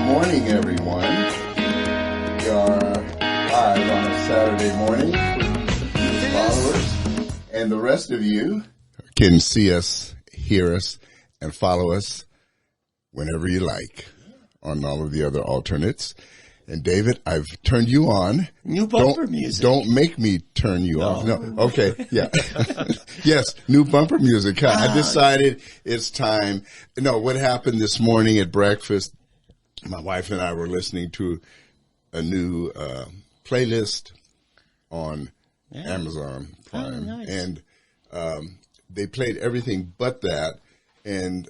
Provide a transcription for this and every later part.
morning, everyone. We are live on a Saturday morning for you followers, and the rest of you can see us, hear us, and follow us whenever you like on all of the other alternates. And David, I've turned you on. New bumper music. Don't make me turn you off. No. Okay. Yeah. Yes. New bumper music. I decided it's time. No, what happened this morning at breakfast, my wife and I were listening to a new playlist on Amazon Prime. Oh, nice. And they played everything but that. And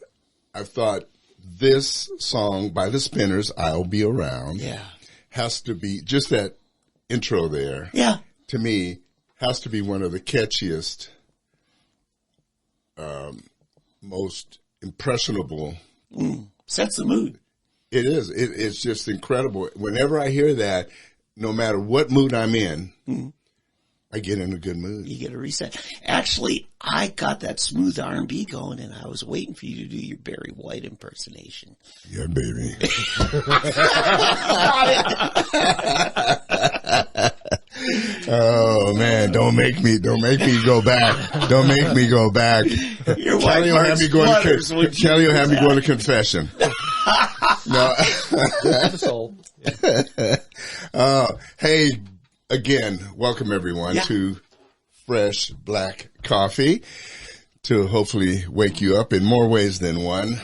I thought this song by the Spinners, I'll Be Around. Yeah. Has to be, just that intro there, to me, has to be one of the catchiest, most impressionable. Sets the mood. It is. It's just incredible. Whenever I hear that, no matter what mood I'm in, I get in a good mood. You get a reset. Actually, I got that smooth R&B going, and I was waiting for you to do your Barry White impersonation. Yeah, baby. Oh man, don't make me go back. Don't make me go back. Kelly will have me going to confession. No. Hey, again, welcome everyone to Fresh Black Coffee, to hopefully wake you up in more ways than one.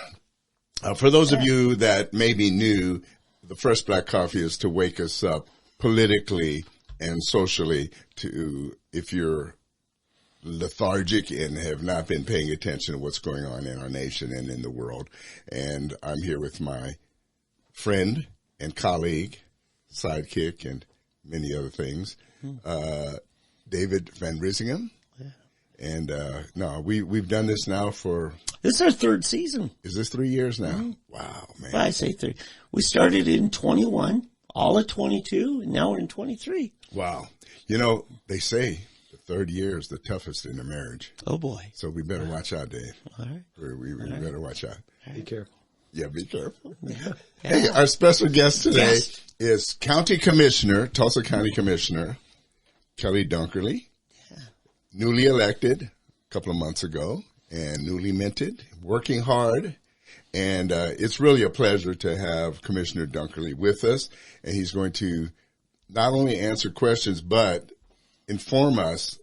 For those of you that may be new, the Fresh Black Coffee is to wake us up politically and socially, to if you're lethargic and have not been paying attention to what's going on in our nation and in the world. And I'm here with my friend and colleague, sidekick, and many other things, David Van Risingham. And we've done this now for... This is our third season. Is this 3 years now? Wow, man. I say 3. We started in 21, all at 22, and now we're in 23. Wow. You know, they say the third year is the toughest in a marriage. Oh, boy. So we better watch out, Dave. All right. We better watch out. Be careful. Yeah, be careful. Yeah. Hey, our special guest today is County Commissioner, Tulsa County Commissioner, Kelly Dunkerley, newly elected a couple of months ago and newly minted, working hard. And it's really a pleasure to have Commissioner Dunkerley with us. And he's going to not only answer questions, but inform us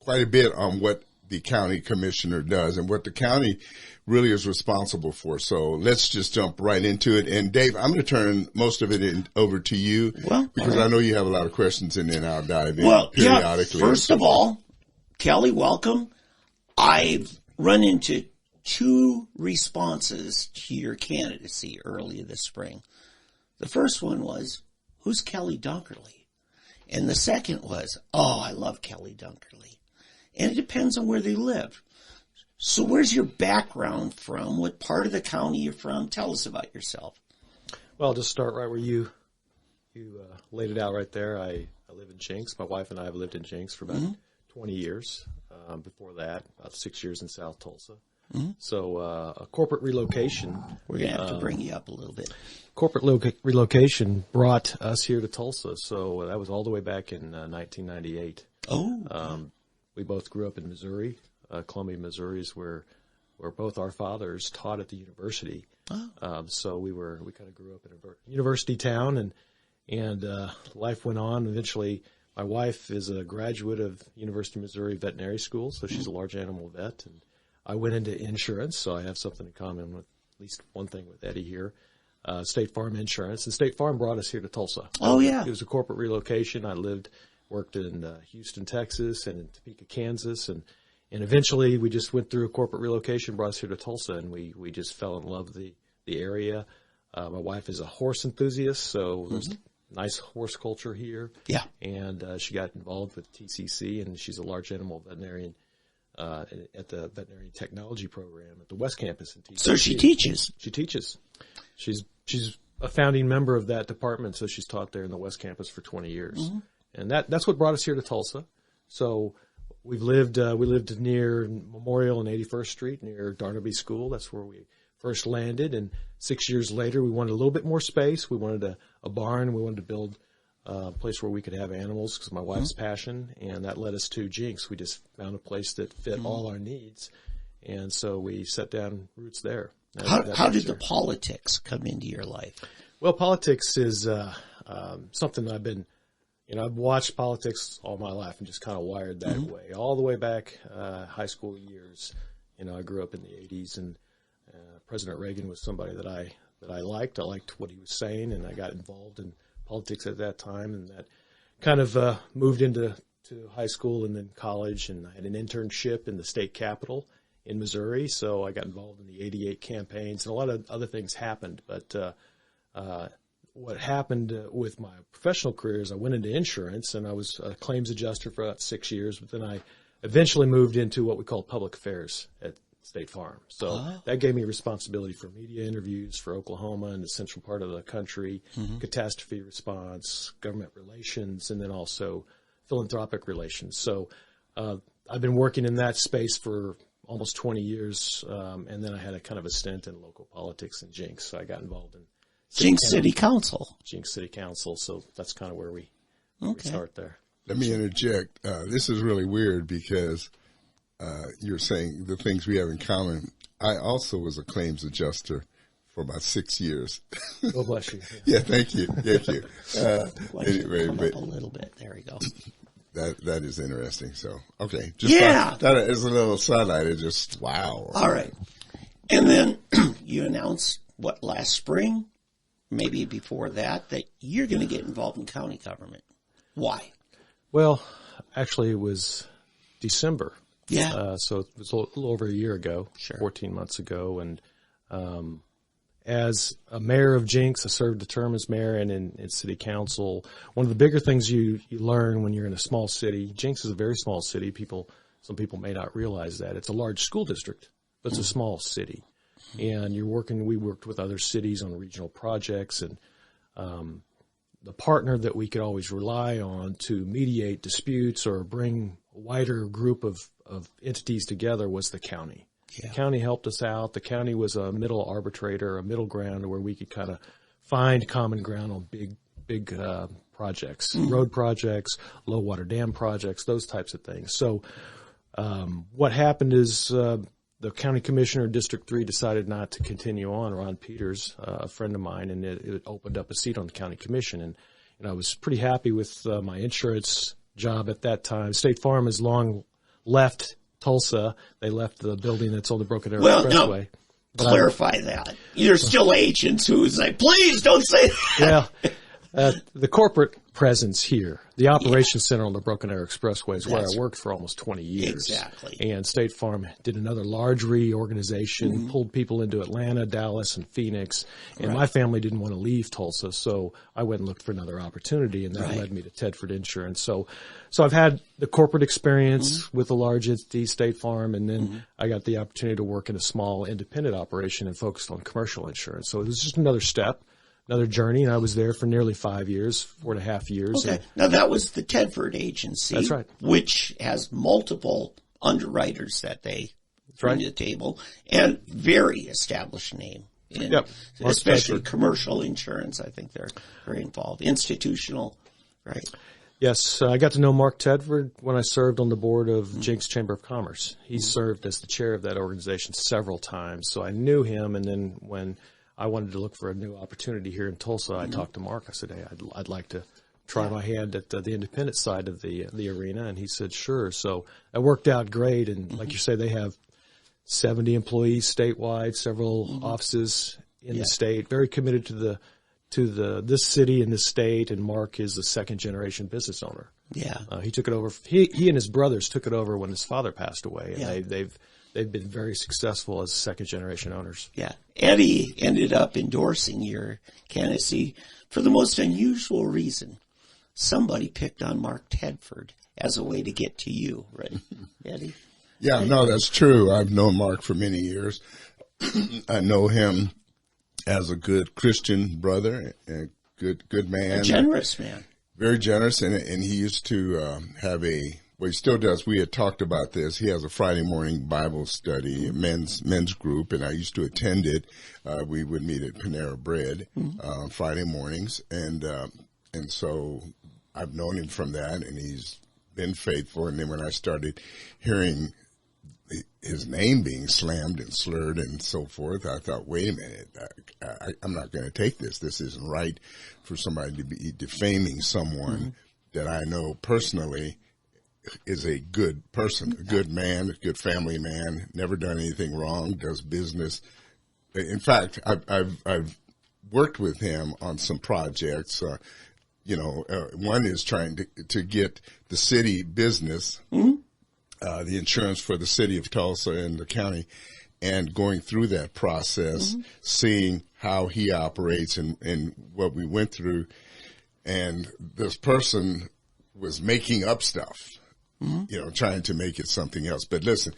quite a bit on what the county commissioner does and what the county really is responsible for. So let's just jump right into it. And Dave, I'm going to turn most of it over to you because I know you have a lot of questions, and then I'll dive in periodically. First of all, Kelly, welcome. I've run into 2 responses to your candidacy earlier this spring. The first one was, who's Kelly Dunkerley? And the second was, I love Kelly Dunkerley. And it depends on where they live. So where's your background from? What part of the county you're from? Tell us about yourself. Well, I'll just start right where you laid it out right there. I live in Jinx. My wife and I have lived in Jinx for about 20 years. Before that, about 6 years in South Tulsa. So a corporate relocation. We're going to have to bring you up a little bit. Corporate relocation brought us here to Tulsa. So that was all the way back in 1998. We both grew up in Missouri. Columbia, Missouri is where both our fathers taught at the university. So we kind of grew up in a university town, and life went on. Eventually, my wife is a graduate of University of Missouri Veterinary School, so she's a large animal vet, and I went into insurance, so I have something in common with at least one thing with Eddie here. State Farm Insurance, and State Farm brought us here to Tulsa. It was a corporate relocation. I worked in Houston, Texas, and in Topeka, Kansas, and eventually we just went through a corporate relocation, brought us here to Tulsa, and we just fell in love with the area. My wife is a horse enthusiast, so there's nice horse culture here. Yeah. And she got involved with TCC, and she's a large animal veterinarian at the veterinary technology program at the West Campus in TCC. So she teaches. She teaches. She's a founding member of that department, so she's taught there in the West Campus for 20 years. And that's what brought us here to Tulsa. So we lived near Memorial and 81st Street near Darnaby School. That's where we first landed, and 6 years later we wanted a little bit more space. We wanted a barn. We wanted to build a place where we could have animals because my wife's passion, and that led us to Jinx. We just found a place that fit all our needs, and so we set down roots there. How did the politics come into your life? Well, politics is something that I've watched politics all my life and just kind of wired that way, all the way back high school years. I grew up in the 80s, and President Reagan was somebody that I liked. I liked what he was saying, and I got involved in politics at that time, and that kind of moved into high school and then college, and I had an internship in the state capitol in Missouri, so I got involved in the 88 campaigns, and a lot of other things happened. But what happened with my professional career is I went into insurance, and I was a claims adjuster for about 6 years, but then I eventually moved into what we call public affairs at State Farm. So that gave me responsibility for media interviews for Oklahoma and the central part of the country, catastrophe response, government relations, and then also philanthropic relations. So I've been working in that space for almost 20 years, and then I had a kind of a stint in local politics in Jinx. So I got involved in Jinx City Council. Jinx City Council. So that's kind of where we start there. Let me interject. This is really weird because you're saying the things we have in common. I also was a claims adjuster for about 6 years. God bless you. Yeah, thank you. Thank you. Anyway, come up a little bit. There we go. That is interesting. So, okay. That is a little sidelight. It just, wow. All right. And then you announced, last spring, maybe before that you're going to get involved in county government. Why? Well, actually, it was December. Yeah. So it was a little over a year ago, 14 months ago. And as a mayor of Jinx, I served a term as mayor and in city council. One of the bigger things you learn when you're in a small city, Jinx is a very small city. Some people may not realize that. It's a large school district, but it's a small city. And we worked with other cities on regional projects, and the partner that we could always rely on to mediate disputes or bring a wider group of entities together was the county. Yeah. The county helped us out. The county was a middle arbitrator, a middle ground where we could kind of find common ground on big projects, road projects, low water dam projects, those types of things. So what happened is the county commissioner, District 3, decided not to continue on. Ron Peters, a friend of mine, and it opened up a seat on the county commission. And I was pretty happy with my insurance job at that time. State Farm has long left Tulsa. They left the building that's on the Broken Arrow Expressway. Now, clarify that. There's still agents who say, please don't say that. Well, the corporate presence here, the operations center on the Broken Arrow Expressway is where I worked for almost 20 years. Exactly. And State Farm did another large reorganization, pulled people into Atlanta, Dallas, and Phoenix. And my family didn't want to leave Tulsa, so I went and looked for another opportunity, and that led me to Tedford Insurance. So I've had the corporate experience with a large entity, State Farm, and then I got the opportunity to work in a small independent operation and focused on commercial insurance. So it was just another step. Another journey, and I was there for nearly 5 years, 4.5 years. Okay. Now, that was the Tedford agency. That's right. Which has multiple underwriters that they bring to the table, and very established name. Especially commercial insurance. I think they're very involved. Institutional, right? Yes. I got to know Mark Tedford when I served on the board of Jinx Chamber of Commerce. He served as the chair of that organization several times, so I knew him, and then when I wanted to look for a new opportunity here in Tulsa, I talked to Mark. I said, hey, I'd like to try my hand at the independent side of the arena. And he said, sure. So that worked out great. And like you say, they have 70 employees statewide, several offices in the state, very committed to this city and this state. And Mark is the second generation business owner. Yeah. He took it over. He and his brothers took it over when his father passed away. And they've been very successful as second-generation owners. Yeah. Eddie ended up endorsing your candidacy for the most unusual reason. Somebody picked on Mark Tedford as a way to get to you, right, Eddie? Yeah, no, that's true. I've known Mark for many years. I know him as a good Christian brother, a good man. A generous man. Very generous, and he used to have a Well, he still does. We had talked about this. He has a Friday morning Bible study, a men's group, and I used to attend it. We would meet at Panera Bread Friday mornings, and so I've known him from that, and he's been faithful. And then when I started hearing his name being slammed and slurred and so forth, I thought, wait a minute, I'm not going to take this. This isn't right for somebody to be defaming someone that I know personally is a good person, a good man, a good family man, never done anything wrong, does business. In fact, I've worked with him on some projects. One is trying to get the city business, the insurance for the city of Tulsa and the county, and going through that process, seeing how he operates and what we went through. And this person was making up stuff. Trying to make it something else. But listen,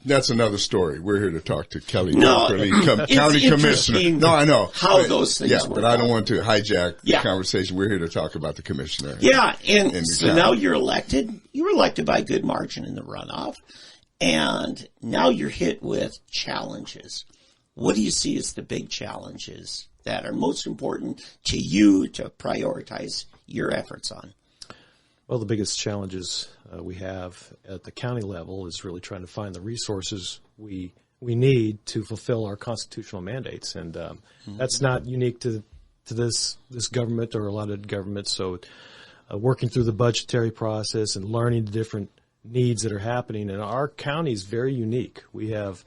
that's another story. We're here to talk to Kelly Dunkerley, County Commissioner. No, I know. How those things work. But I don't want to hijack the conversation. We're here to talk about the commissioner. Yeah, and so now you're elected. You were elected by a good margin in the runoff. And now you're hit with challenges. What do you see as the big challenges that are most important to you to prioritize your efforts on? Well, the biggest challenges we have at the county level is really trying to find the resources we need to fulfill our constitutional mandates, and that's not unique to this government or a lot of governments. So, working through the budgetary process and learning the different needs that are happening, and our county is very unique. We have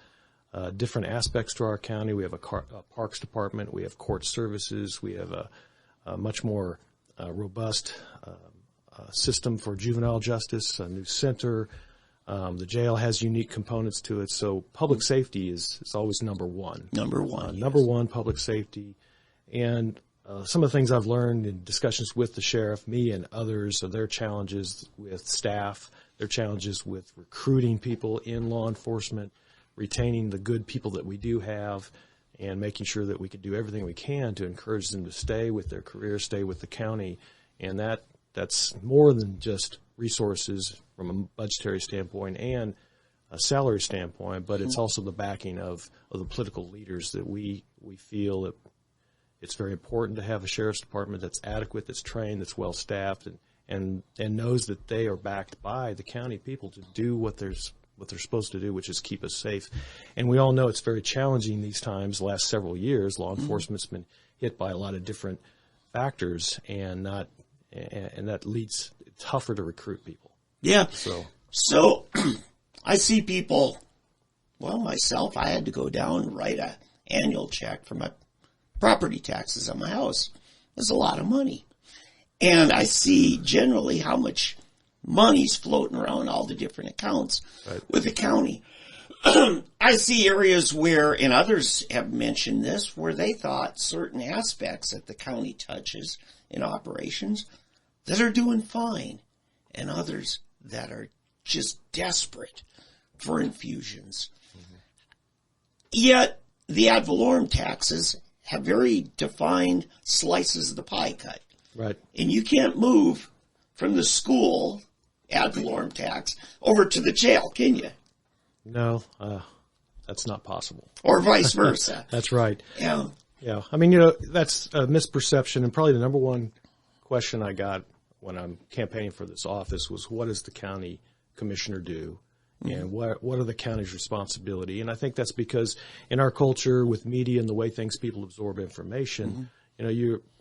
different aspects to our county. We have a parks department. We have court services. We have a much more robust system for juvenile justice, a new center. The jail has unique components to it. So public safety is always number one. Number one, public safety. And some of the things I've learned in discussions with the sheriff, me and others, are their challenges with staff, their challenges with recruiting people in law enforcement, retaining the good people that we do have, and making sure that we can do everything we can to encourage them to stay with their career, stay with the county. And that's more than just resources from a budgetary standpoint and a salary standpoint, but it's also the backing of the political leaders that we feel that it's very important to have a sheriff's department that's adequate, that's trained, that's well staffed, and knows that they are backed by the county people to do what they're supposed to do, which is keep us safe. And we all know it's very challenging these times. The last several years, law enforcement's been hit by a lot of different factors, and that leads tougher to recruit people. Yeah. So I see people, myself, I had to go down and write an annual check for my property taxes on my house. That's a lot of money. And I see generally how much money's floating around all the different accounts with the county. I see areas where, and others have mentioned this, where they thought certain aspects that the county touches in operations that are doing fine, and others that are just desperate for infusions. Yet the ad valorem taxes have very defined slices of the pie cut. Right. And you can't move from the school ad valorem tax over to the jail, can you? No, that's not possible. Or vice versa. That's right. Yeah. Yeah. I mean, that's a misperception, and probably the number one question I got when I'm campaigning for this office was, what does the county commissioner do? And what are the county's responsibility? And I think that's because in our culture with media and the way people absorb information,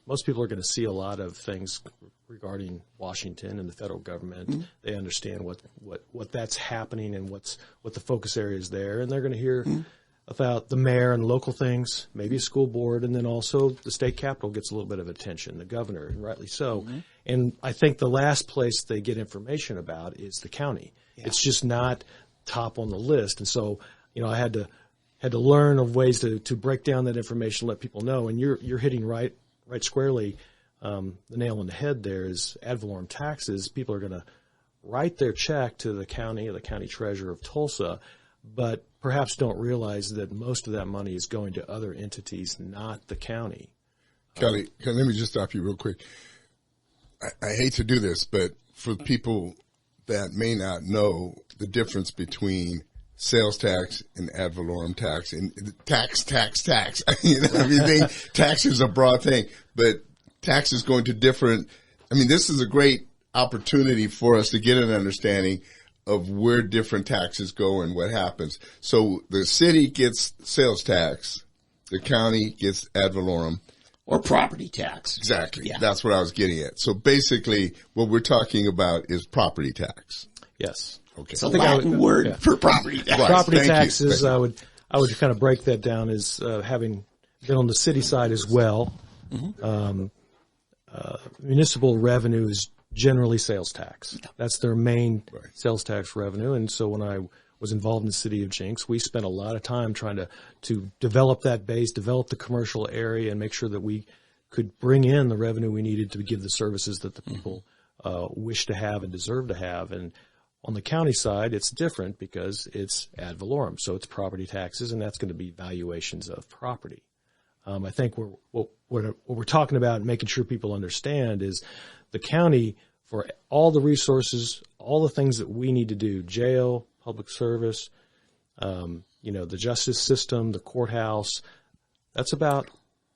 most people are going to see a lot of things regarding Washington and the federal government. They understand what that's happening and what the focus area is there, and they're going to hear about the mayor and local things, maybe a school board, and then also the state capitol gets a little bit of attention, the governor, and rightly so. And I think the last place they get information about is the county. Yeah. It's just not top on the list. And so, I had to learn of ways to break down that information, let people know. And you're hitting right squarely the nail on the head there is ad valorem taxes. People are going to write their check to the county or the county treasurer of Tulsa, but perhaps don't realize that most of that money is going to other entities, not the county. Kelly, let me just stop you real quick. I hate to do this, but for people that may not know the difference between sales tax and ad valorem tax, and tax. You know, everything, tax is a broad thing, but tax is going to different. I mean, this is a great opportunity for us to get an understanding of where different taxes go and what happens. So the city gets sales tax, the county gets ad valorem. Or property tax. Exactly. Yeah. That's what I was getting at. So basically what we're talking about is property tax. Yes. Okay. It's a Latin word for property tax. Right. Property Thank you. taxes, I would kind of break that down as having been on the city side as well. Mm-hmm. Municipal revenue is generally sales tax. That's their main sales tax revenue. And so when I was involved in the city of Jinx, we spent a lot of time trying to develop that base, develop the commercial area, and make sure that we could bring in the revenue we needed to give the services that the people wish to have and deserve to have. And on the county side, it's different because it's ad valorem, so it's property taxes, and that's going to be valuations of property. I think what we're talking about and making sure people understand is the county, for all the resources, all the things that we need to do, jail, public service, the justice system, the courthouse, that's about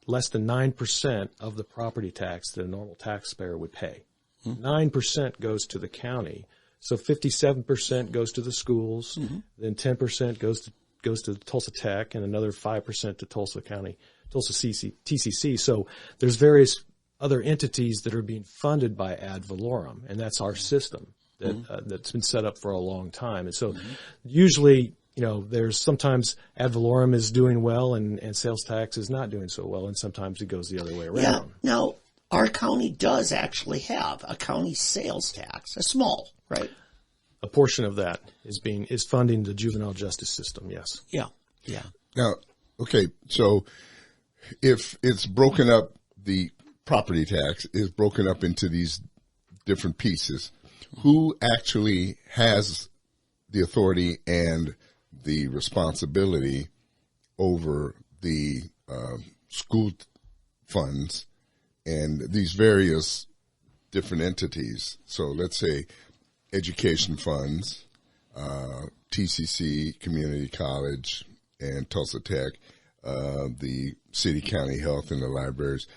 less than 9% of the property tax that a normal taxpayer would pay. 9% goes to the county. So 57% goes to the schools, then 10% goes to Tulsa Tech, and another 5% to Tulsa County, Tulsa TCC. So there's various other entities that are being funded by ad valorem, and that's our system that's been set up for a long time. And so usually, there's sometimes ad valorem is doing well and sales tax is not doing so well, and sometimes it goes the other way around. Yeah. Now, our county does actually have a county sales tax, a small, right? A portion of that is funding the juvenile justice system, yes. Yeah. Yeah. Now, okay, so if it's broken up, the property tax is broken up into these different pieces, who actually has the authority and the responsibility over the school funds and these various different entities? So let's say education funds, TCC, Community College, and Tulsa Tech, the city, county health, and the libraries.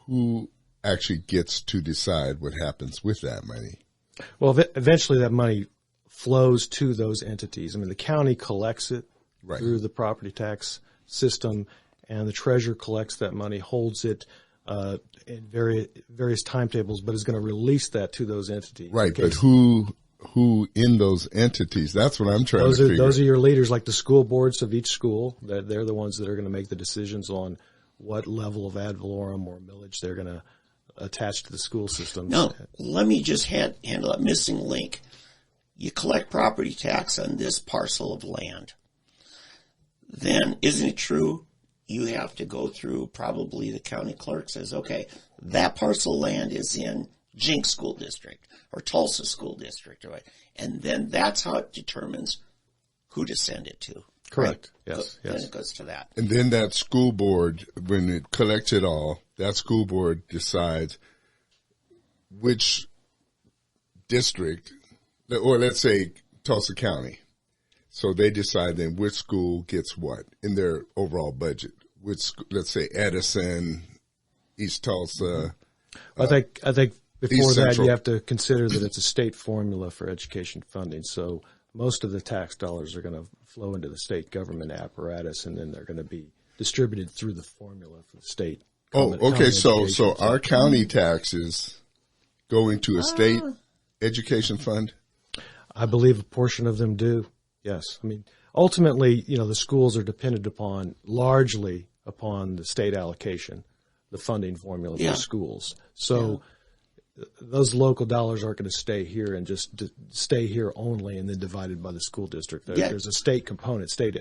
Who actually gets to decide what happens with that money? Well, eventually that money flows to those entities. I mean, the county collects it through the property tax system, and the treasurer collects that money, holds it in various timetables, but is going to release that to those entities. Right, but who in those entities? That's what I'm trying to figure. Those are your leaders, like the school boards of each school. They're the ones that are going to make the decisions on what level of ad valorem or millage they're going to attach to the school systems. Now, let me just handle that missing link. You collect property tax on this parcel of land. Then, isn't it true, you have to go through probably the county clerk says, okay, that parcel of land is in Jinx School District or Tulsa School District, right? And then that's how it determines who to send it to. Correct. Right? Yes. Then it goes to that. And then that school board, when it collects it all, that school board decides which district, or let's say Tulsa County. So they decide then which school gets what in their overall budget. Which, let's say Edison, East Tulsa. I think before that Central. you have to consider that it's a state formula for education funding. So most of the tax dollars are going to flow into the state government apparatus, and then they're going to be distributed through the formula for the state. Oh, okay. So our county taxes go into a state education fund? I believe a portion of them do. Yes. I mean, ultimately, the schools are dependent largely upon the state allocation, the funding formula for schools. So those local dollars aren't going to stay here and just stay here only and then divided by the school district. There's a state component. State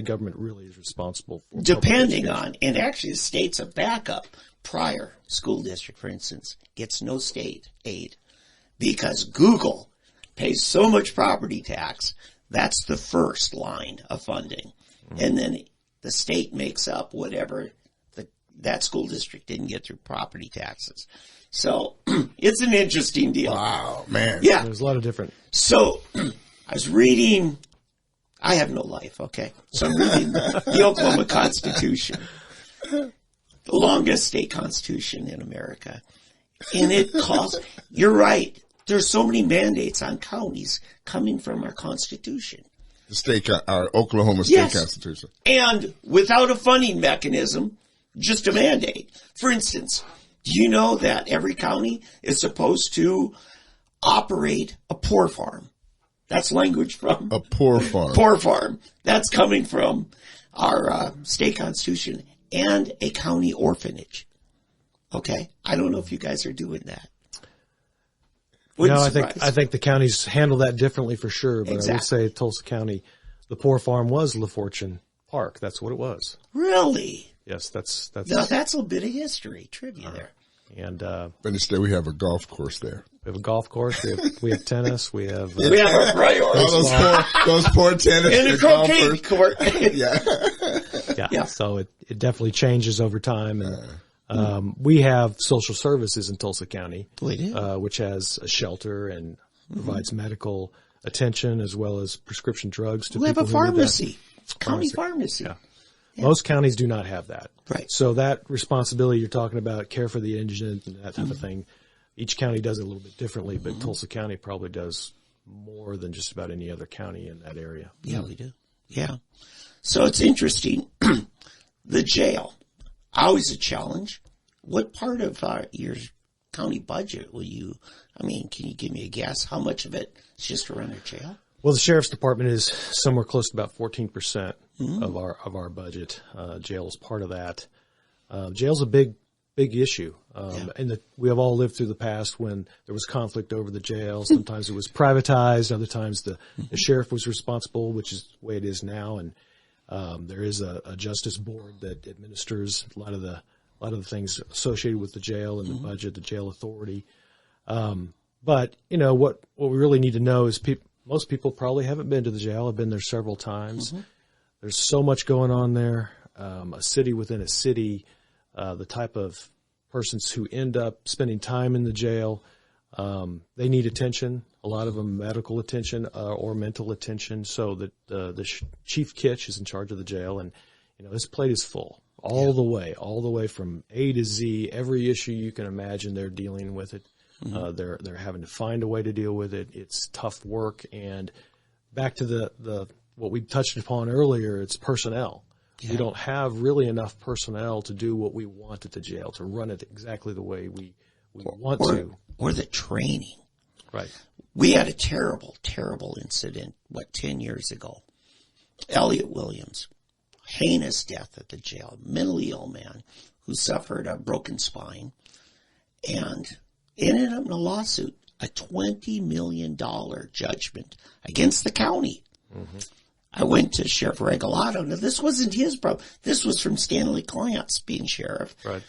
government really is responsible for depending on, and actually the state's a backup. Prior school district, for instance, gets no state aid because Google pays so much property tax. That's the first line of funding. Mm-hmm. And then the state makes up whatever that school district didn't get through property taxes. So it's an interesting deal. Wow, man. Yeah. There's a lot of different. So I was reading, I have no life, okay? So I'm reading the Oklahoma Constitution, the longest state constitution in America. And it calls, you're right, there's so many mandates on counties coming from our Constitution. The state, our Oklahoma State Constitution. And without a funding mechanism, just a mandate. For instance, do you know that every county is supposed to operate a poor farm? That's language from a poor farm. Poor farm. That's coming from our state constitution, and a county orphanage. Okay, I don't know if you guys are doing that. No, I think the counties handle that differently for sure. But I would say Tulsa County, the poor farm was LaFortune Park. That's what it was. Really? Yes, that's. Now that's a bit of history trivia there. And but instead, we have a golf course there. We have a golf course. We have tennis. We have our priorities. Those poor tennis and a croquet court. Yeah. So it definitely changes over time. And we have social services in Tulsa County, which has a shelter and provides medical attention as well as prescription drugs to people. We have a pharmacy, county pharmacy. Yeah. Most counties do not have that. Right. So that responsibility you're talking about, care for the indigent and that type of thing, each county does it a little bit differently, but Tulsa County probably does more than just about any other county in that area. Yeah, we do. Yeah. So it's interesting. The jail, always a challenge. What part of your county budget will you, can you give me a guess? How much of it is just to run a jail? Well, the sheriff's department is somewhere close to about 14% of our budget. Jail is part of that. Jail's a big issue. And we have all lived through the past when there was conflict over the jail. Sometimes it was privatized. Other times the sheriff was responsible, which is the way it is now. And there is a justice board that administers a lot of the things associated with the jail and the budget, the jail authority. But what we really need to know is most people probably haven't been to the jail. I've been there several times. There's so much going on there. A city within a city, the type of persons who end up spending time in the jail, they need attention. A lot of them medical attention or mental attention. So that the Chief Kitch is in charge of the jail, and his plate is full all the way from A to Z. Every issue you can imagine, they're dealing with it. They're having to find a way to deal with it. It's tough work. And back to the what we touched upon earlier, it's personnel. We don't have really enough personnel to do what we want at the jail, to run it exactly the way we want to. Or the training. Right. We had a terrible, terrible incident, 10 years ago. Elliot Williams, heinous death at the jail, mentally ill man who suffered a broken spine and ended up in a lawsuit, a $20 million judgment against the county. I went to Sheriff Regalado. Now, this wasn't his problem. This was from Stanley Clance being sheriff. Right.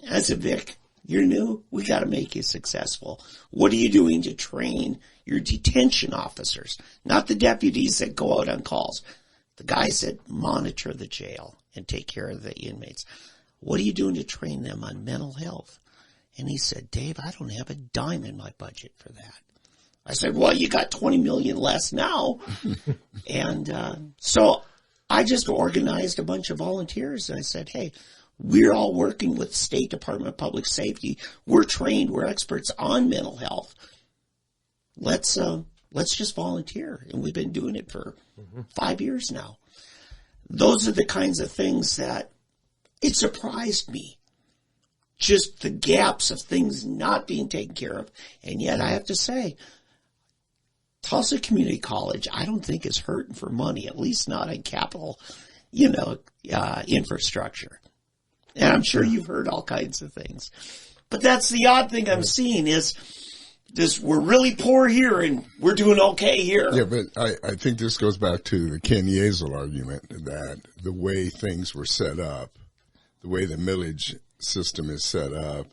I said, Vic, you're new. We got to make you successful. What are you doing to train your detention officers? Not the deputies that go out on calls. The guys that monitor the jail and take care of the inmates. What are you doing to train them on mental health? And he said, Dave, I don't have a dime in my budget for that. I said, well, you got $20 million less now. And so I just organized a bunch of volunteers. And I said, hey, we're all working with the State Department of Public Safety. We're trained. We're experts on mental health. Let's just volunteer. And we've been doing it for 5 years now. Those are the kinds of things that it surprised me. Just the gaps of things not being taken care of. And yet I have to say, Tulsa Community College, I don't think is hurting for money, at least not in capital, infrastructure. And I'm sure you've heard all kinds of things. But that's the odd thing I'm seeing is this, we're really poor here and we're doing okay here. Yeah, but I think this goes back to the Ken Yeazel argument that the way things were set up, the way the millage system is set up,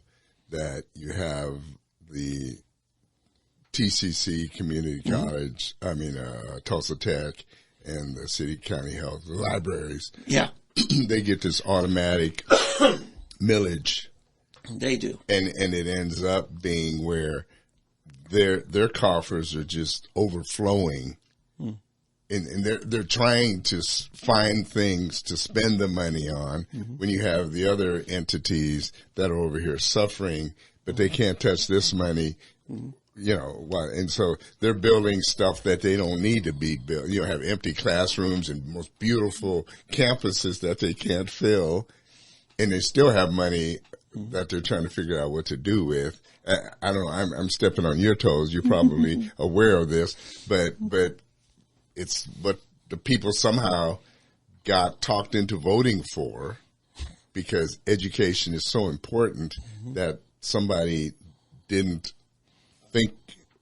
that you have the TCC Community College, Tulsa Tech, and the City County Health, the libraries. Yeah. They get this automatic millage They do. And it ends up being where their coffers are just overflowing. And they're trying to find things to spend the money on when you have the other entities that are over here suffering, but they can't touch this money, you know. And so they're building stuff that they don't need to be built. You know, have empty classrooms and most beautiful campuses that they can't fill, and they still have money that they're trying to figure out what to do with. I don't know. I'm stepping on your toes. You're probably aware of this, but it's what the people somehow got talked into voting for, because education is so important that somebody didn't think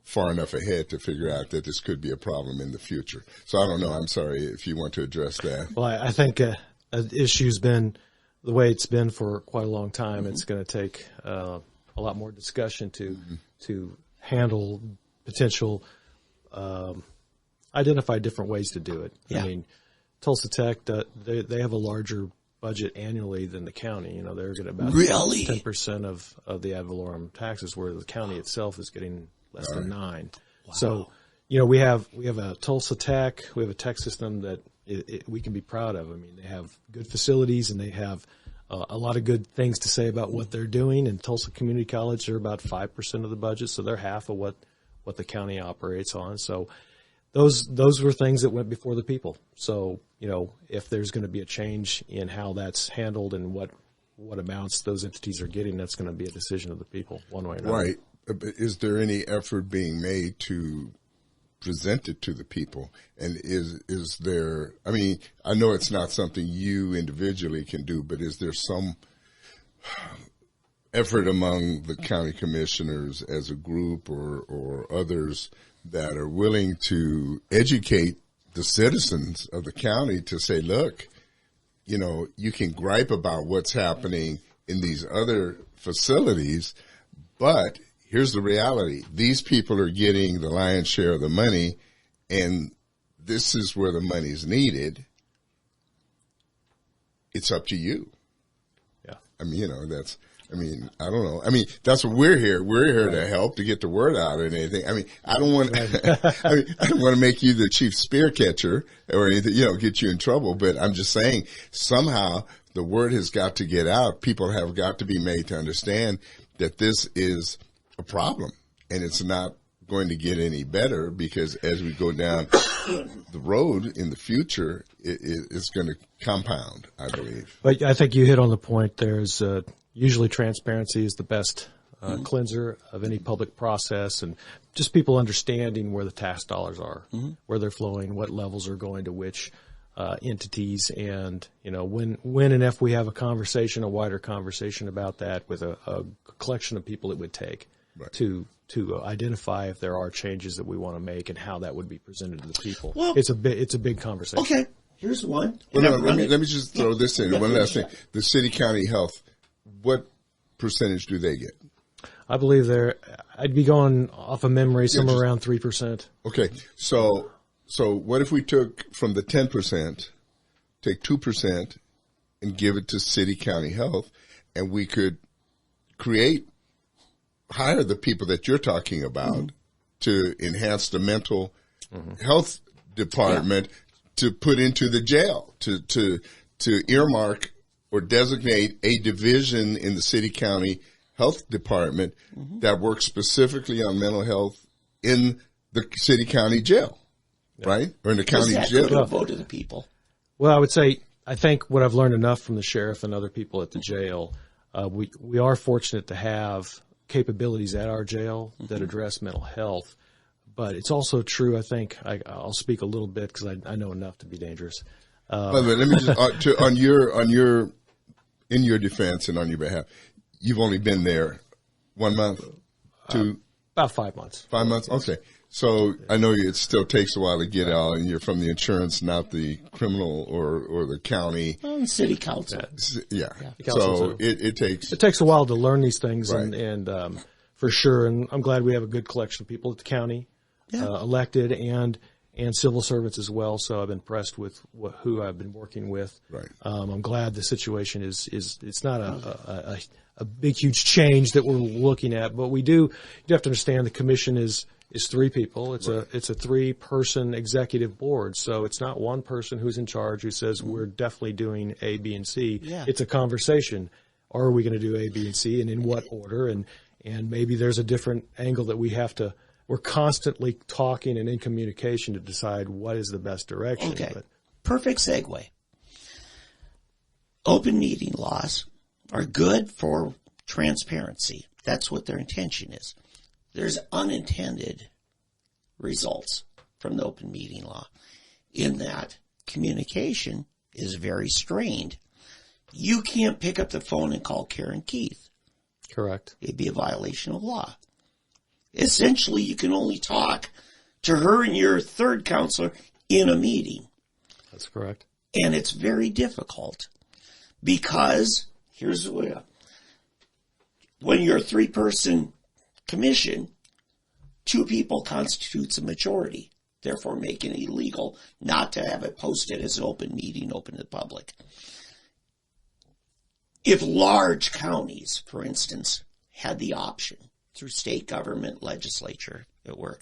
far enough ahead to figure out that this could be a problem in the future. So I don't know. I'm sorry if you want to address that. Well, I think an issue's been the way it's been for quite a long time. It's going to take a lot more discussion to handle potential identify different ways to do it. Yeah. I mean, Tulsa Tech, they have a larger budget annually than the county. You know, they're getting about 10% of the ad valorem taxes, where the county itself is getting less than 9%. Wow. So, you know, we have a Tulsa Tech, we have a tech system that we can be proud of. I mean, they have good facilities and they have a lot of good things to say about what they're doing. And Tulsa Community College, they're about 5% of the budget, so they're half of what the county operates on. So those were things that went before the people. So, you know, if there's going to be a change in how that's handled and what amounts those entities are getting, that's going to be a decision of the people, one way or another. Right. But is there any effort being made to present it to the people? And is there, I mean, I know it's not something you individually can do, but is there some effort among the county commissioners as a group or others that are willing to educate the citizens of the county to say, look, you know, you can gripe about what's happening in these other facilities, but here's the reality. These people are getting the lion's share of the money, and this is where the money's needed. It's up to you. Yeah. I mean, you know, I don't know. I mean, that's what we're here. We're here to help, to get the word out and anything. I mean, I don't want to make you the chief spear catcher or anything, you know, get you in trouble. But I'm just saying, somehow the word has got to get out. People have got to be made to understand that this is a problem, and it's not going to get any better, because as we go down the road in the future, it's going to compound, I believe. But I think you hit on the point. There's usually transparency is the best cleanser of any public process, and just people understanding where the tax dollars are, where they're flowing, what levels are going to which entities, and you know, when and if we have a wider conversation about that with a collection of people, it would take to identify if there are changes that we want to make and how that would be presented to the people. Well, it's a big conversation. Okay, here's one. Well, no, let me just throw this in. One last thing: the city county health. What percentage do they get? I believe I'd be going off of memory, somewhere around 3%. Okay, so what if we took from the 10%, take 2% and give it to city county health, and we could hire the people that you're talking about to enhance the mental health department, to put into the jail, to earmark or designate a division in the city county health department that works specifically on mental health in the city county jail, right? Or in the county jail. Go to vote to the people. Well, I would say, I think what I've learned enough from the sheriff and other people at the jail, we are fortunate to have capabilities at our jail that address mental health. But it's also true, I think, I'll speak a little bit because I know enough to be dangerous. But let me just, in your defense and on your behalf, you've only been there 1 month, about 5 months. 5 months? Okay. So I know it still takes a while to get out, and you're from the insurance, not the criminal or the county. Well, city council. Yeah. So it takes a while to learn these things, right. and for sure. And I'm glad we have a good collection of people at the county elected, and and civil servants as well. So I've been impressed with who I've been working with. Right. I'm glad the situation is it's not a big, huge change that we're looking at, but you have to understand the commission is three people. It's right. it's a 3-person executive board. So it's not one person who's in charge who says we're definitely doing A, B, and C. Yeah. It's a conversation. Are we going to do A, B, and C, and in what order? And maybe there's a different angle that we're constantly talking and in communication to decide what is the best direction. Okay. Perfect segue. Open meeting laws are good for transparency. That's what their intention is. There's unintended results from the open meeting law in that communication is very strained. You can't pick up the phone and call Karen Keith. Correct. It'd be a violation of law. Essentially, you can only talk to her and your third counselor in a meeting. That's correct. And it's very difficult because here's what, when you're a 3-person commission, 2 people constitutes a majority, therefore making it illegal not to have it posted as an open meeting, open to the public. If large counties, for instance, had the option through state government legislature at work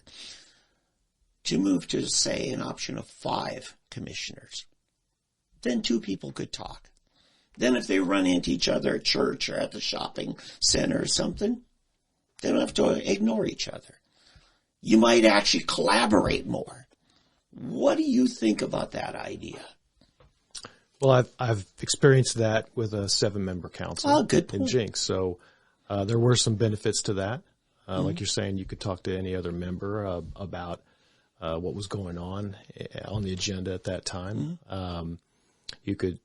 to move to, say, an option of 5 commissioners, then 2 people could talk. Then if they run into each other at church or at the shopping center or something, they don't have to ignore each other. You might actually collaborate more. What do you think about that idea? Well, I've experienced that with a 7-member council in Jinx. So there were some benefits to that. Like you're saying, you could talk to any other member about what was going on the agenda at that time. You could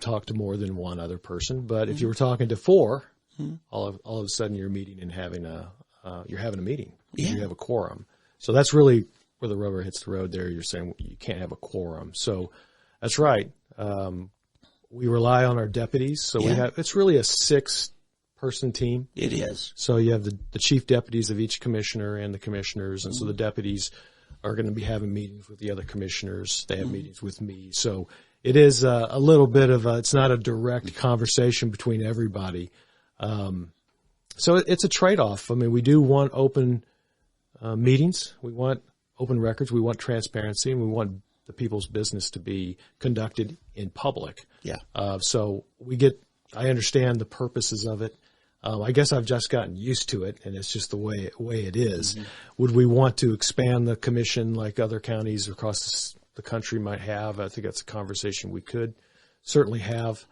talk to more than one other person, but if you were talking to 4, all of a sudden you're meeting and having you're having a meeting. Yeah. You have a quorum. So that's really where the rubber hits the road. There, you're saying you can't have a quorum. So that's right. We rely on our deputies. So it's really a 6-person team. It is. So you have the chief deputies of each commissioner and the commissioners. And so the deputies are going to be having meetings with the other commissioners. They have meetings with me. So it is a little bit of it's not a direct conversation between everybody. So it's a trade-off. I mean, we do want open meetings. We want open records. We want transparency, and we want the people's business to be conducted in public. Yeah. So I understand the purposes of it. I guess I've just gotten used to it, and it's just the way it is. Would we want to expand the commission like other counties across the country might have? I think that's a conversation we could certainly have,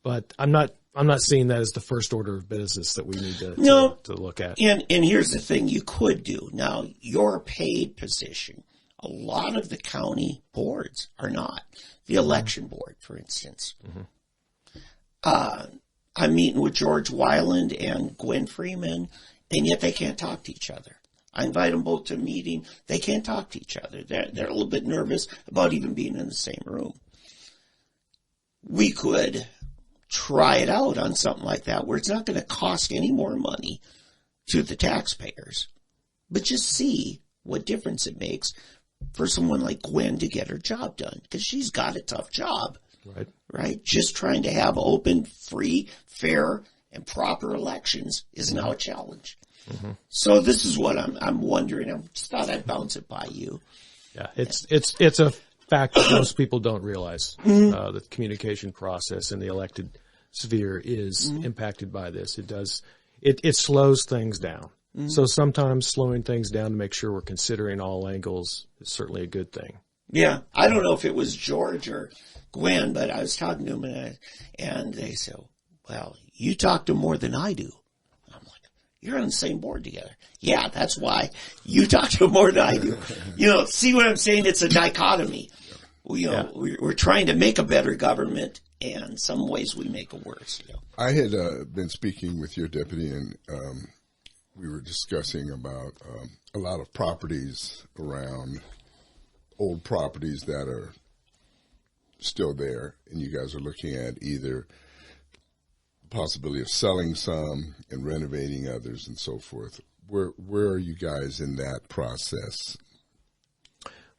but I'm not seeing that as the first order of business that we need to look at. And here's the thing you could do. Now, you're a paid position. A lot of the county boards are not. The election board, for instance. I'm meeting with George Weiland and Gwen Freeman, and yet they can't talk to each other. I invite them both to a meeting. They can't talk to each other. They're a little bit nervous about even being in the same room. We could try it out on something like that where it's not going to cost any more money to the taxpayers, but just see what difference it makes for someone like Gwen to get her job done, because she's got a tough job, right? Just trying to have open, free, fair, and proper elections is now a challenge. So this is what I'm wondering. I just thought I'd bounce it by you. Yeah, it's a fact that most people don't realize. The communication process in the elected sphere is impacted by this. It slows things down. So sometimes slowing things down to make sure we're considering all angles is certainly a good thing. Yeah. I don't know if it was George or Gwen, but I was talking to them and they said, well, you talk to more than I do. I'm like, you're on the same board together. Yeah, that's why you talk to more than I do. See what I'm saying? It's a dichotomy. We're trying to make a better government, and in some ways we make it worse. I had been speaking with your deputy, and we were discussing about a lot of properties around, old properties that are still there, and you guys are looking at either the possibility of selling some and renovating others and so forth. Where are you guys in that process?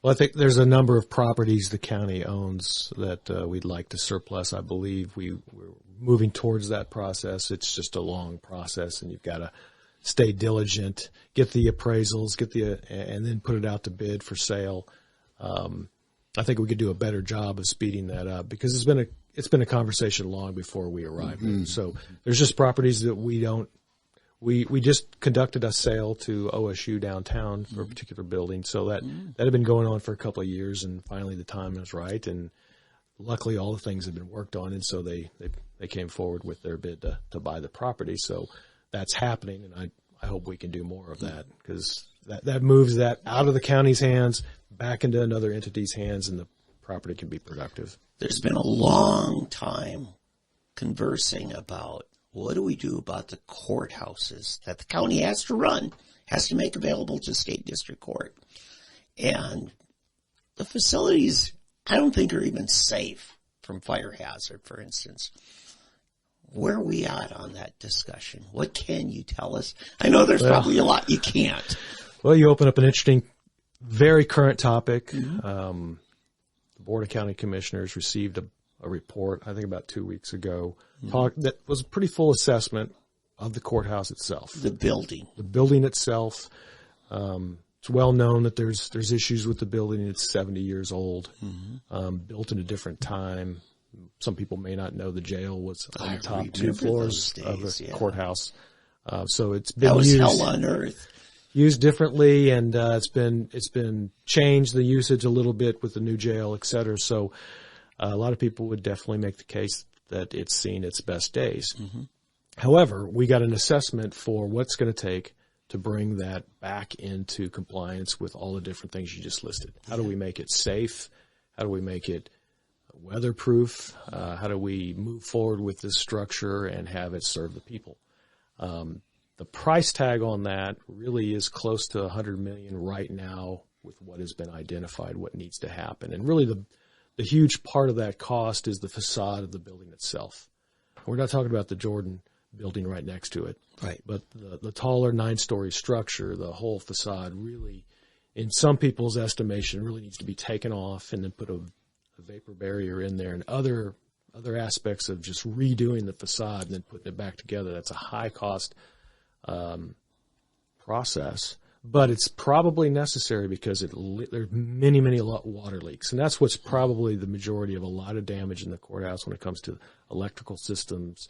Well, I think there's a number of properties the county owns that we'd like to surplus. I believe we're moving towards that process. It's just a long process, and you've got to stay diligent, get the appraisals, and then put it out to bid for sale. I think we could do a better job of speeding that up because it's been a conversation long before we arrived. Mm-hmm. So there's just properties that we just conducted a sale to OSU downtown for a particular building. So that had been going on for a couple of years, and finally the time was right. And luckily all the things had been worked on, and so they came forward with their bid to buy the property. So that's happening, and I hope we can do more of that because that moves that out of the county's hands back into another entity's hands, and the property can be productive. There's been a long time conversing about what do we do about the courthouses that the county has to run, has to make available to state district court. And the facilities, I don't think are even safe from fire hazard, for instance. Where are we at on that discussion? What can you tell us? I know there's probably a lot you can't. Well, you open up an interesting, very current topic. The Board of County Commissioners received a report, I think about 2 weeks ago, that was a pretty full assessment of the courthouse itself. The building. The building itself. It's well known that there's issues with the building. It's 70 years old, built in a different time. Some people may not know the jail was on the top 2 floors of the courthouse. So it's been used. That was hell on earth. Used differently, and it's been changed, the usage a little bit with the new jail, et cetera. So a lot of people would definitely make the case that it's seen its best days. However, we got an assessment for what's going to take to bring that back into compliance with all the different things you just listed. How do we make it safe? How do we make it weatherproof? How do we move forward with this structure and have it serve the people? The price tag on that really is close to $100 million right now with what has been identified, what needs to happen. And really the huge part of that cost is the facade of the building itself. We're not talking about the Jordan building right next to it. Right. But the taller 9-story structure, the whole facade really, in some people's estimation, really needs to be taken off and then put a vapor barrier in there and other aspects of just redoing the facade and then putting it back together. That's a high cost process, but it's probably necessary because there's many water leaks, and that's what's probably the majority of a lot of damage in the courthouse when it comes to electrical systems,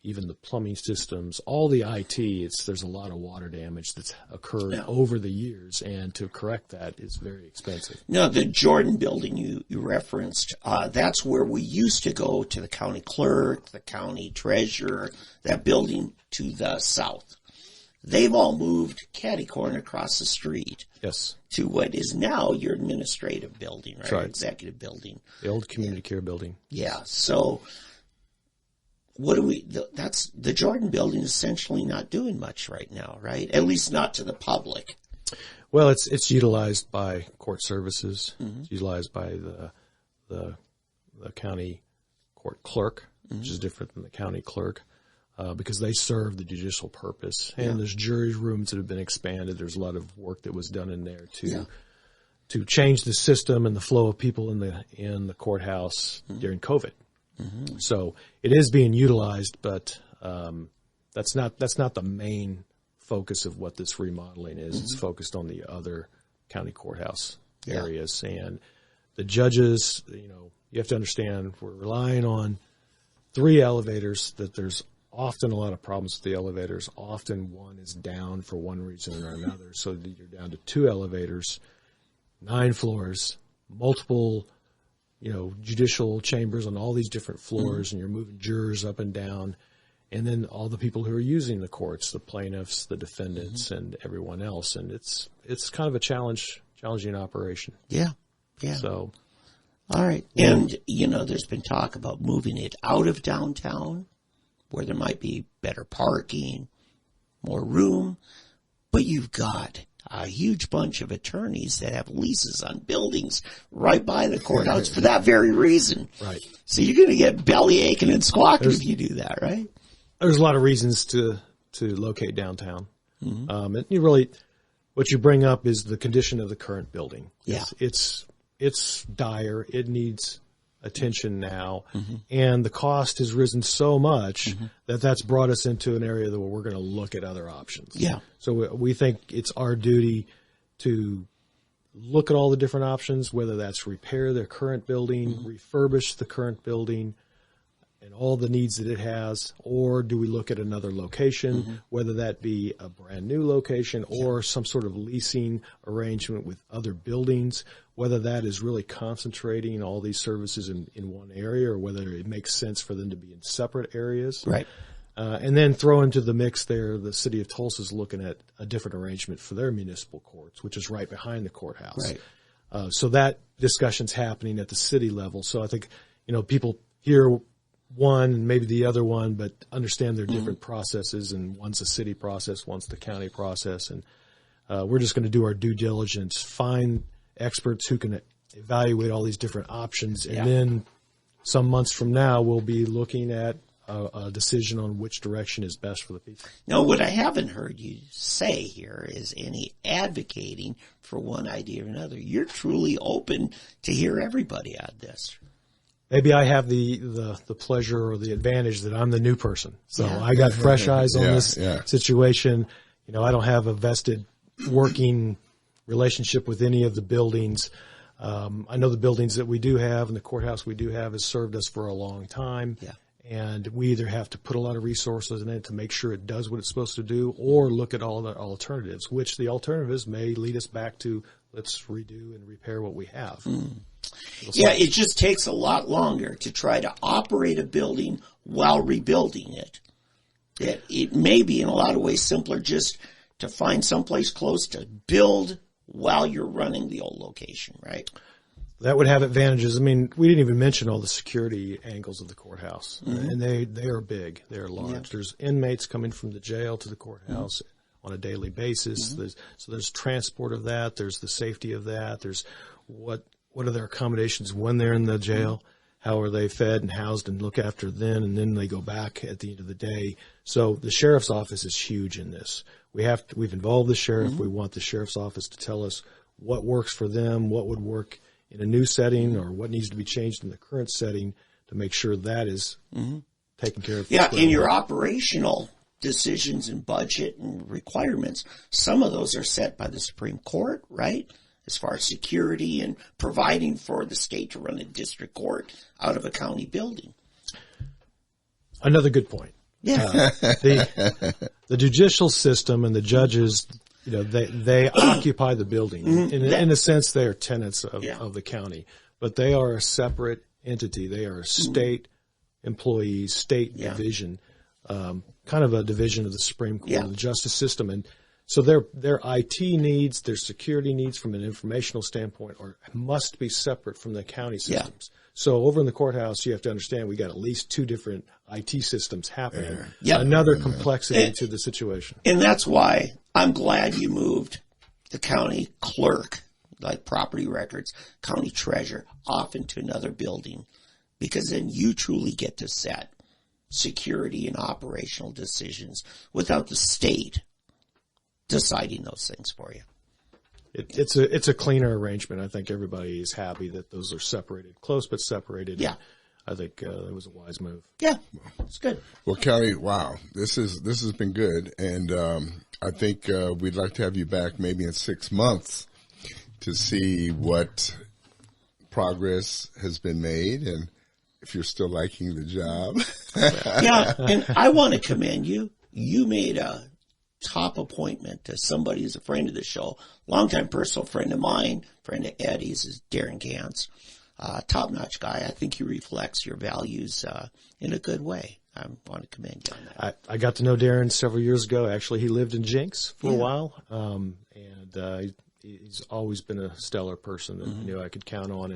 even the plumbing systems, all the IT. There's a lot of water damage that's occurred over the years, and to correct that is very expensive. Now, the Jordan building you referenced, that's where we used to go to the county clerk, the county treasurer, that building to the south. They've all moved catty-corner across the street. Yes. To what is now your administrative building, right? Right. Executive building. The old community care building. Yeah. So what do that's the Jordan building is essentially not doing much right now, right? At least not to the public. Well, it's utilized by court services. It's utilized by the county court clerk, which is different than the county clerk. Because they serve the judicial purpose. And there's jury rooms that have been expanded. There's a lot of work that was done in there to change the system and the flow of people in the courthouse during COVID. So it is being utilized, but that's not the main focus of what this remodeling is. It's focused on the other county courthouse areas. And the judges, you have to understand we're relying on 3 elevators, that there's often a lot of problems with the elevators. Often one is down for one reason or another. So you're down to 2 elevators, 9 floors, multiple, judicial chambers on all these different floors, and you're moving jurors up and down. And then all the people who are using the courts, the plaintiffs, the defendants, and everyone else. And it's kind of a challenging operation. Yeah. Yeah. So. All right. And, there's been talk about moving it out of downtown, where there might be better parking, more room, but you've got a huge bunch of attorneys that have leases on buildings right by the courthouse for that very reason. Right. So you're going to get belly aching and squawking if you do that, right? There's a lot of reasons to locate downtown. And you really, what you bring up is the condition of the current building. Yeah. It's dire. It needs attention now. And the cost has risen so much that that's brought us into an area where we're going to look at other options. Yeah. So we think it's our duty to look at all the different options, whether that's repair the current building, refurbish the current building, and all the needs that it has, or do we look at another location, whether that be a brand new location or some sort of leasing arrangement with other buildings, whether that is really concentrating all these services in one area or whether it makes sense for them to be in separate areas. Right. And then throw into the mix there, the city of Tulsa is looking at a different arrangement for their municipal courts, which is right behind the courthouse. Right. So that discussion's happening at the city level. So I think, people hear one and maybe the other one, but understand they're different processes, and one's a city process, one's the county process. And we're just going to do our due diligence, find experts who can evaluate all these different options, and then some months from now we'll be looking at a decision on which direction is best for the people. Now, what I haven't heard you say here is any advocating for one idea or another. You're truly open to hear everybody on this. Maybe I have the pleasure or the advantage that I'm the new person. So I got fresh eyes on this situation. I don't have a vested working relationship with any of the buildings. I know the buildings that we do have and the courthouse we do have has served us for a long time. Yeah. And we either have to put a lot of resources in it to make sure it does what it's supposed to do, or look at all the alternatives, which the alternatives may lead us back to let's redo and repair what we have. Yeah, it just takes a lot longer to try to operate a building while rebuilding it. It may be in a lot of ways simpler just to find someplace close to build while you're running the old location, right? That would have advantages. I mean, we didn't even mention all the security angles of the courthouse, and they are big. They are large. Yeah. There's inmates coming from the jail to the courthouse on a daily basis. There's transport of that. There's the safety of that. There's what are their accommodations when they're in the jail? How are they fed and housed and looked after then? And then they go back at the end of the day. So the sheriff's office is huge in this. We've involved the sheriff. We want the sheriff's office to tell us what works for them, what would work in a new setting, or what needs to be changed in the current setting to make sure that is taken care of. Yeah, in your operational decisions and budget and requirements, some of those are set by the Supreme Court, right? As far as security and providing for the state to run a district court out of a county building. Another good point. Yeah. The judicial system and the judges, they occupy the building. In a sense, they are tenants of the county, but they are a separate entity. They are a state employees, state division, kind of a division of the Supreme Court, the justice system. And so their IT needs, their security needs from an informational standpoint must be separate from the county systems. So over in the courthouse, you have to understand we got at least two different IT systems happening. Another complexity to the situation. And that's why I'm glad you moved the county clerk, like property records, county treasurer, off into another building, because then you truly get to set security and operational decisions without the state deciding those things for you. It's a cleaner arrangement. I think everybody is happy that those are separated, close but separated. Yeah. I think it was a wise move. Yeah, it's good. Well, Kelly, wow, this has been good, and I think we'd like to have you back maybe in 6 months to see what progress has been made and if you're still liking the job. Yeah, and I want to commend you. You made a top appointment to somebody who's a friend of the show, longtime personal friend of mine, friend of Eddie's, is Darren Gantz. Top-notch guy. I think he reflects your values in a good way. I want to commend you on that. I got to know Darren several years ago. Actually, he lived in Jenks for a while, and he's always been a stellar person that I knew I could count on,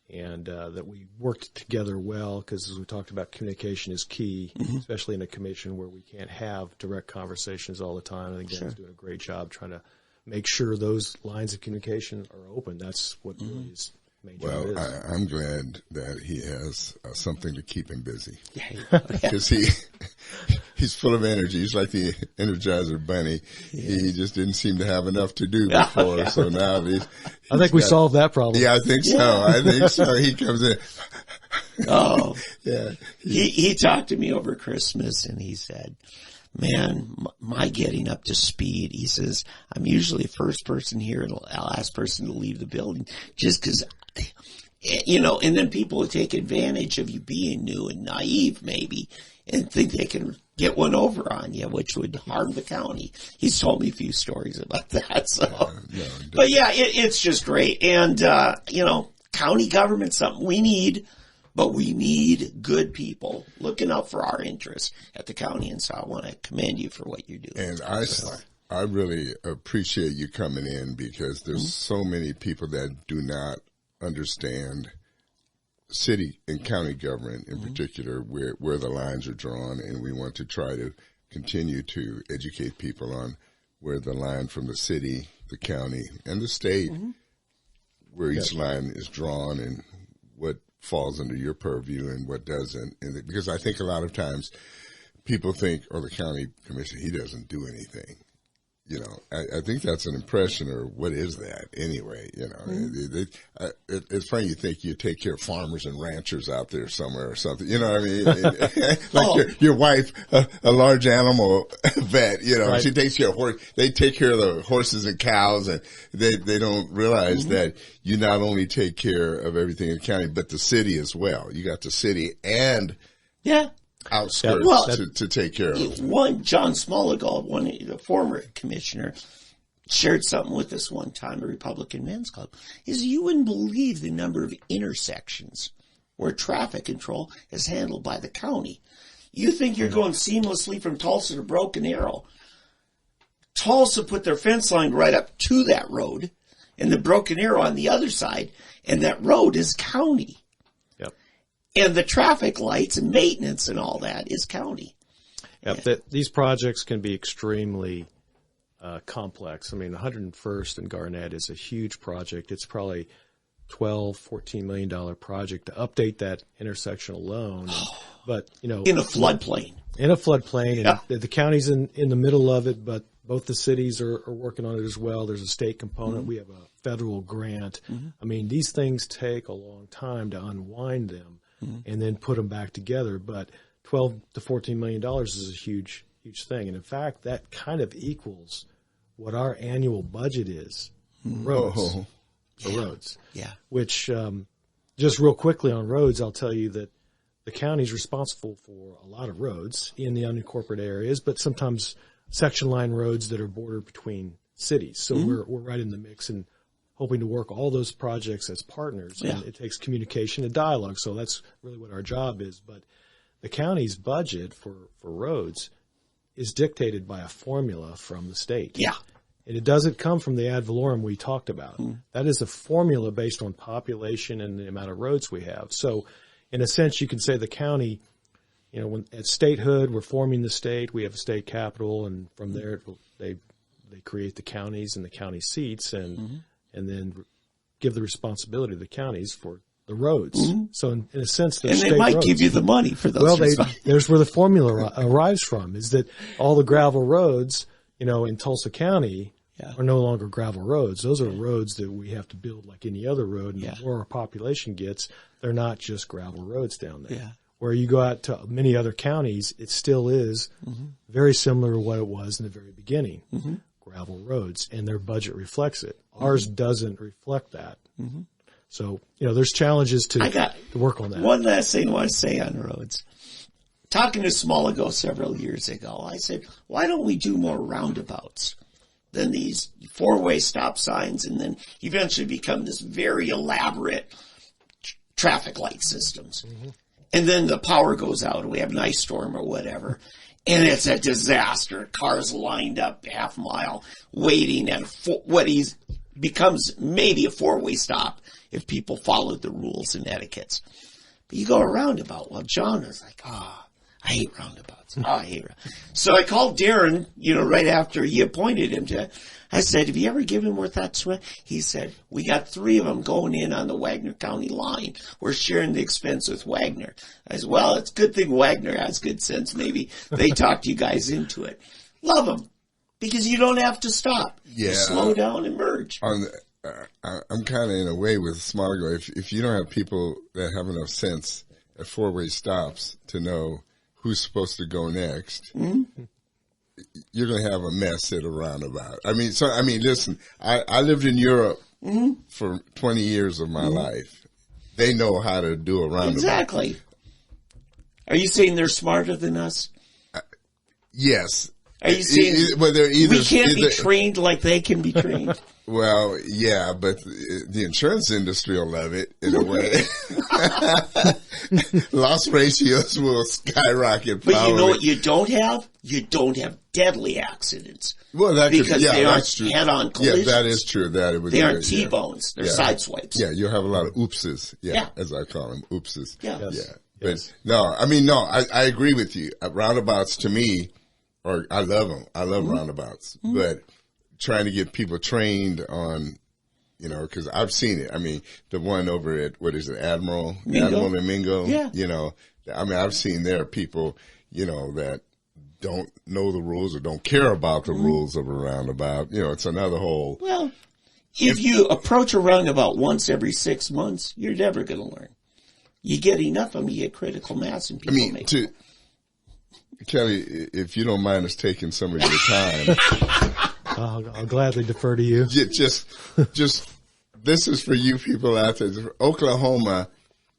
and that we worked together well, because as we talked about, communication is key, especially in a commission where we can't have direct conversations all the time. I think Darren's doing a great job trying to make sure those lines of communication are open. That's what really is. Well, I'm glad that he has something to keep him busy. Yeah. Because he's full of energy. He's like the Energizer Bunny. He just didn't seem to have enough to do before. So now I think we solved that problem. Yeah, I think so. I think so. He comes in. Oh, yeah. He talked to me over Christmas and he said, man, my getting up to speed, he says, I'm usually the first person here and the last person to leave the building just because, and then people will take advantage of you being new and naive maybe and think they can get one over on you, which would harm the county. He's told me a few stories about that. So, but yeah, it's just great. And, county government's something we need. But we need good people looking out for our interests at the county. And so I want to commend you for what you're doing. And I really appreciate you coming in because there's so many people that do not understand city and county government in particular, where the lines are drawn. And we want to try to continue to educate people on where the line from the city, the county, and the state, where each line is drawn and what falls under your purview and what doesn't. And because I think a lot of times people think, oh, the county commissioner, he doesn't do anything. I think that's an impression, or what is that anyway? It's funny you think you take care of farmers and ranchers out there somewhere or something. You know what I mean? Like your wife, a large animal vet. Right. She takes care of horse. They take care of the horses and cows, and they don't realize that you not only take care of everything in the county, but the city as well. You got the city and outskirts to take care of. One, John Smoligal, the former commissioner, shared something with us one time, a Republican Men's Club, is you wouldn't believe the number of intersections where traffic control is handled by the county. You think you're going seamlessly from Tulsa to Broken Arrow. Tulsa put their fence line right up to that road, and the Broken Arrow on the other side, and that road is county. And the traffic lights and maintenance and all that is county. These projects can be extremely complex. I mean, 101st and Garnett is a huge project. It's probably $14 million project to update that intersection alone. But, in a floodplain. In a floodplain. And the county's in the middle of it, but both the cities are working on it as well. There's a state component. We have a federal grant. I mean, these things take a long time to unwind them. And then put them back together. But $12 to $14 million is a huge, huge thing. And in fact, that kind of equals what our annual budget is for roads. Roads. Yeah. Which, just real quickly on roads, I'll tell you that the county is responsible for a lot of roads in the unincorporated areas, but sometimes section line roads that are bordered between cities. So we're right in the mix and hoping to work all those projects as partners. And it takes communication and dialogue. So that's really what our job is. But the county's budget for roads is dictated by a formula from the state. Yeah. And it doesn't come from the ad valorem we talked about. That is a formula based on population and the amount of roads we have. So in a sense, you can say the county, when at statehood, we're forming the state, we have a state capital, and from there they create the counties and the county seats and then give the responsibility to the counties for the roads. So in a sense, and they might give you the money for those. Well, there's where the formula arrives from, is that all the gravel roads, in Tulsa County are no longer gravel roads. Those are roads that we have to build like any other road. And the more our population gets, they're not just gravel roads down there. Yeah. Where you go out to many other counties, it still is very similar to what it was in the very beginning. Gravel roads, and their budget reflects it. Ours doesn't reflect that. So, there's challenges to work on that. One last thing I want to say on roads. Talking to Smoligal several years ago, I said, why don't we do more roundabouts than these four-way stop signs and then eventually become this very elaborate traffic light systems? And then the power goes out and we have an ice storm or whatever. And it's a disaster. Cars lined up half a mile waiting at becomes maybe a four-way stop if people followed the rules and etiquettes. But you go a roundabout. Well, John was like, I hate roundabouts. Oh, I hate roundabouts. So I called Darren, right after he appointed him to, I said, have you ever given more thought to it? He said, we got 3 of them going in on the Wagner County line. We're sharing the expense with Wagner. I said, well, it's a good thing Wagner has good sense. Maybe they talked you guys into it. Love them. Because you don't have to stop. Yeah. You slow down and merge. I'm kind of in a way with Smargo. If you don't have people that have enough sense at 4-way stops to know who's supposed to go next, you're going to have a mess at a roundabout. Listen, I lived in Europe for 20 years of my life. They know how to do a roundabout. Exactly. Are you saying they're smarter than us? Yes. Are you saying we can't be trained like they can be trained? Well, yeah, but the insurance industry will love it in a way. Loss ratios will skyrocket. But you know what you don't have? You don't have deadly accidents. Well, because they aren't head-on collisions. Yeah, that is true. They aren't T-bones. They're side swipes. Yeah, you'll have a lot of oopses. Yeah, as I call them, oopses. Yeah. Yes. Yeah. But I agree with you. Roundabouts to me, I love them. I love roundabouts. But trying to get people trained on, because I've seen it. I mean, the one over at, Admiral and Mingo. Yeah. I've seen there are people, that don't know the rules or don't care about the rules of a roundabout. It's another whole. Well, if you approach a roundabout once every 6 months, you're never going to learn. You get enough of them, you get critical mass, and people make it. Kelly, if you don't mind us taking some of your time. I'll gladly defer to you. Just, this is for you people out there. Oklahoma,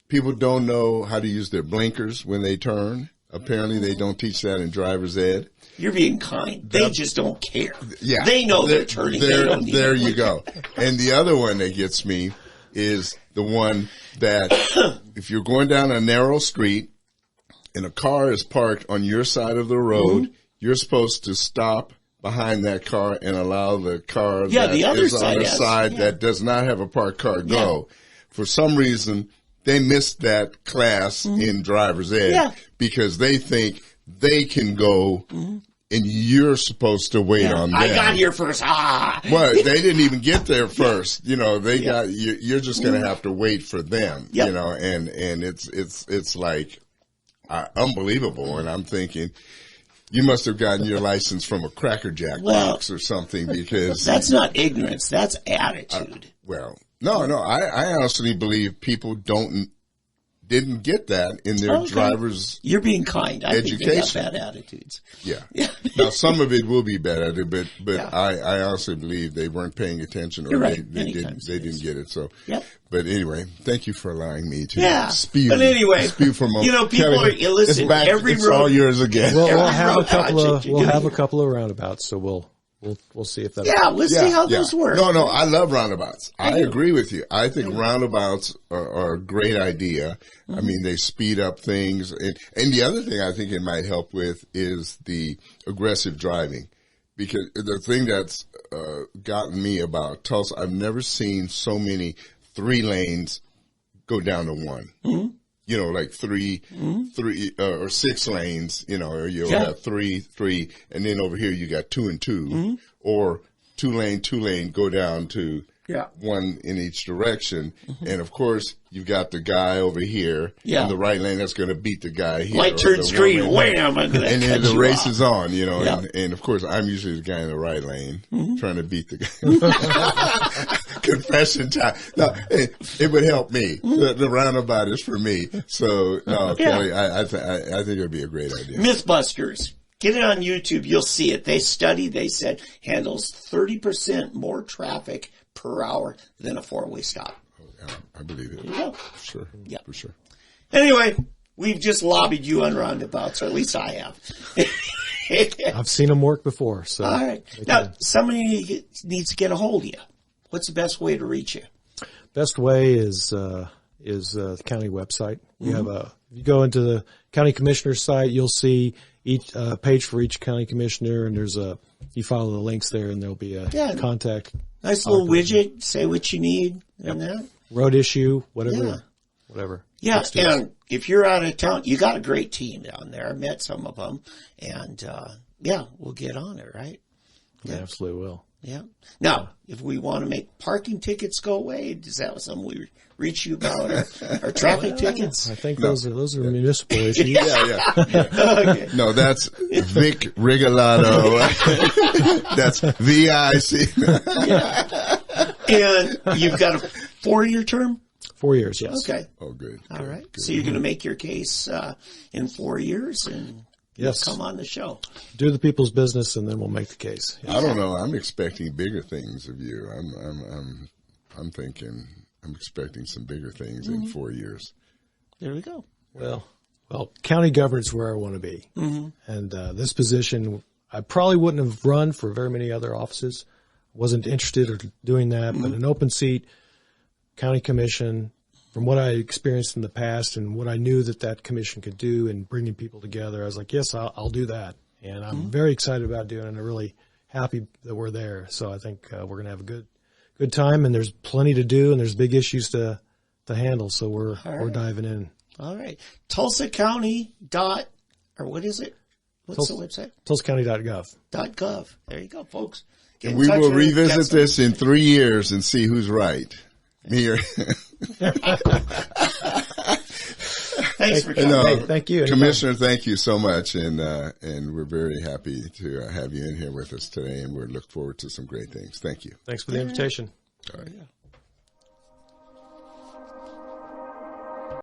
people don't know how to use their blinkers when they turn. Apparently, they don't teach that in driver's ed. You're being kind. They just don't care. Yeah. They know they're turning. There you go. And the other one that gets me is the one that if you're going down a narrow street and a car is parked on your side of the road, you're supposed to stop behind that car and allow the car that is on the side that does not have a parked car go. Yeah. For some reason, they missed that class in driver's ed because they think they can go and you're supposed to wait on them. I got here first. Well, they didn't even get there first. They got you're just going to have to wait for them. And it's like unbelievable. And I'm thinking, you must have gotten your license from a Cracker Jack box or something, because that's not ignorance. That's attitude. No. I honestly believe people didn't get that in their driver's You're being kind. I education. think they got bad attitudes. Yeah. Now, some of it will be bad attitude, but I honestly believe they weren't paying attention, or they didn't get it. So, but anyway, thank you for allowing me to spew. But anyway, spew for a moment. People Kelly, listen. It's all yours again. We'll have a couple of roundabouts, so we'll see if that. Yeah, let's see how those work. No, I love roundabouts. I agree with you. I think roundabouts are a great idea. I mean, they speed up things, and the other thing I think it might help with is the aggressive driving, because the thing that's gotten me about Tulsa, I've never seen so many 3 lanes go down to 1. Like 3 or 6 lanes, or you have 3, and then over here you got 2 and 2, or 2 lane, go down to 1 in each direction. And of course, you've got the guy over here in the right lane that's going to beat the guy here. Light turns green, wham! And then the race is on, and of course, I'm usually the guy in the right lane trying to beat the guy. Confession time. No, it would help me. The roundabout is for me. So, Kelly, I think it would be a great idea. Mythbusters. Get it on YouTube. You'll see it. They said, handles 30% more traffic per hour than a 4-way stop. Oh, yeah, I believe it. Yeah. Sure. Yeah. For sure. Anyway, we've just lobbied you on roundabouts, or at least I have. I've seen them work before. So. All right. Now, somebody needs to get a hold of you. What's the best way to reach you? Best way is the county website. If you go into the county commissioner's site, you'll see each page for each county commissioner, and you follow the links there, and there'll be a contact. Nice little widget. Say what you need and that. Road issue, whatever. Yeah, and if you're out of town, you got a great team down there. I met some of them, and we'll get on it, right? Yeah, absolutely will. Yeah. Now, if we want to make parking tickets go away, is that something we reach you about? Our traffic tickets? I think those are municipal issues. Yeah. Okay. No, that's Vic Rigolato. That's VIC. And you've got a 4-year term? 4 years, yes. Okay. Oh, good. All right. Good. So you're going to make your case in 4 years and come on the show. Do the people's business, and then we'll make the case. Yes. I don't know. I'm expecting bigger things of you. I'm thinking I'm expecting some bigger things in 4 years. There we go. Well, county government's where I want to be. Mm-hmm. And this position, I probably wouldn't have run for very many other offices. Wasn't interested in doing that, but an open seat, county commission, from what I experienced in the past and what I knew that commission could do in bringing people together, I was like, yes, I'll do that. And I'm very excited about doing it, and I'm really happy that we're there. So I think we're going to have a good time, and there's plenty to do, and there's big issues to handle. So we're diving in. All right. Tulsa County what is it? What's the website? TulsaCounty.gov. .gov. There you go, folks. And we will revisit this in 3 years and see who's right. Me or Thanks for coming. Hey, thank you, Commissioner. Thank you so much, and we're very happy to have you in here with us today, and we look forward to some great things. Thank you. Thanks for the invitation. All right.